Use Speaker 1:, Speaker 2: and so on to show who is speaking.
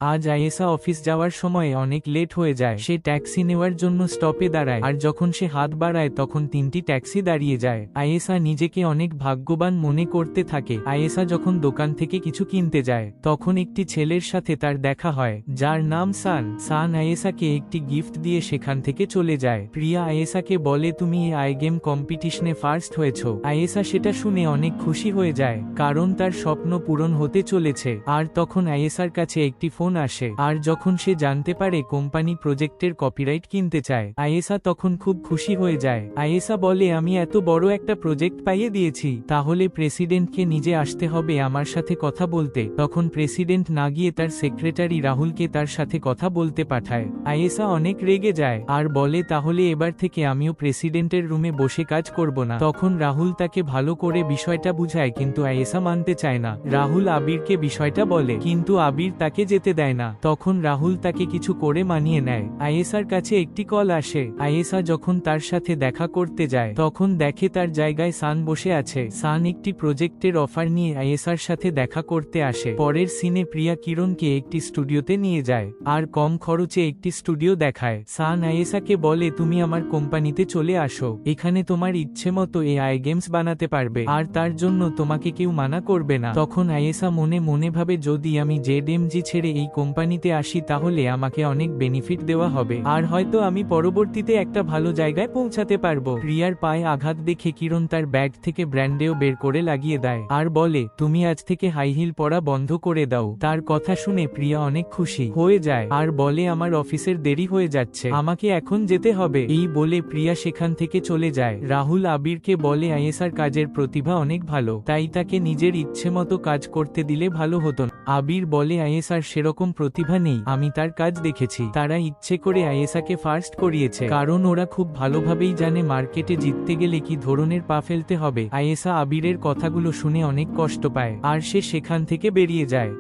Speaker 1: আজ আয়েশা অফিস যাওয়ার সময় অনেক লেট হয়ে যায়। সে ট্যাক্সি নেওয়ার জন্য স্টপে দাঁড়ায়, আর যখন সে হাত বাড়ায় তখন 3টি ট্যাক্সি দাঁড়িয়ে যায়। আয়েশা নিজেকে অনেক ভাগ্যবান মনে করতে থাকে। আয়েশা যখন দোকান থেকে কিছু কিনতে যায় তখন একটি ছেলের সাথে তার দেখা হয়, যার নাম সান আয়েশাকে একটি গিফট দিয়ে সেখান থেকে চলে যায়। প্রিয়া আয়েশাকে বলে, তুমি এই আই গেম কম্পিটিশনে ফার্স্ট হয়েছ। আয়েশা সেটা শুনে অনেক খুশি হয়ে যায়, কারণ তার স্বপ্ন পূরণ হতে চলেছে। আর তখন আয়েশার কাছে একটি ফোন আসে, আর যখন সে জানতে পারে কোম্পানি প্রজেক্টের কপিরাইট কিনতে চায়, আয়েশা তখন খুব খুশি হয়ে যায়। আয়েশা বলে, আমি এত বড় একটা প্রজেক্ট পাইয়ে দিয়েছি, তাহলে প্রেসিডেন্টকে নিজে আসতে হবে আমার সাথে কথা বলতে। তখন প্রেসিডেন্ট না গিয়ে তার সেক্রেটারি রাহুলকে তার সাথে কথা বলতে পাঠায়। আয়েশা অনেক রেগে যায় আর বলে, তাহলে এবার থেকে আমিও প্রেসিডেন্টের রুমে বসে কাজ করব না। তখন রাহুল তাকে ভালো করে বিষয়টা বুঝায়, কিন্তু আয়েশা মানতে চায় না। রাহুল আবিরকে বিষয়টা বলে, কিন্তু আবির তাকে যেতে দেয় না। তখন রাহুল তাকে কিছু করে মানিয়ে নেয়। আয়েশার কাছে একটি কল আসে। আয়েশা যখন তার সাথে দেখা করতে যায় তখন দেখে তার জায়গায় সান বসে আছে। সান একটি প্রজেক্টের অফার নিয়ে আয়েশার সাথে দেখা করতে আসে। পরের সিনে প্রিয়া কিরণকে একটি স্টুডিওতে নিয়ে যায় আর কম খরচে একটি স্টুডিও দেখায়। সান আয়েশাকে বলে, তুমি আমার কোম্পানিতে চলে আসো, এখানে তোমার ইচ্ছে মতো এআই গেমস বানাতে পারবে, আর তার জন্য তোমাকে কেউ মানা করবে না। তখন আয়েশা মনে মনে ভাবে, যদি আমি জেডএমজি ছেড়ে এই কোম্পানিতে আসি তাহলে আমাকে অনেক বেনিফিট দেওয়া হবে, আর হয়তো আমি পরবর্তীতে একটা ভালো জায়গায় পৌঁছাতে পারবো। প্রিয়ার পায়ে আঘাত দেখে কিরণ তার ব্যাগ থেকে ব্র্যান্ডেও বের করে লাগিয়ে দেয় আর বলে, তুমি আজ থেকে হাই হিল পরা বন্ধ করে দাও। তার কথা শুনে প্রিয়া অনেক খুশি হয়ে যায় আর বলে, আমার অফিসের দেরি হয়ে যাচ্ছে, আমাকে এখন যেতে হবে। এই বলে প্রিয়া সেখান থেকে চলে যায়। রাহুল আবিরকে বলে, আয়েশার কাজের প্রতিভা অনেক ভালো, তাই তাকে নিজের ইচ্ছে মতো কাজ করতে দিলে ভালো হতো না। আবির বলে, আয়েশার সেরকম প্রতিভা নেই, আমি তার কাজ দেখেছি। তারা ইচ্ছে করে আয়েশাকে ফার্স্ট করিয়েছে, কারণ ওরা খুব ভালোভাবেই জানে মার্কেটে জিততে গেলে কি ধরনের পা ফেলতে হবে। আয়েশা আবিরের কথাগুলো শুনে অনেক কষ্ট পায় আর সে সেখান থেকে বেরিয়ে যায়।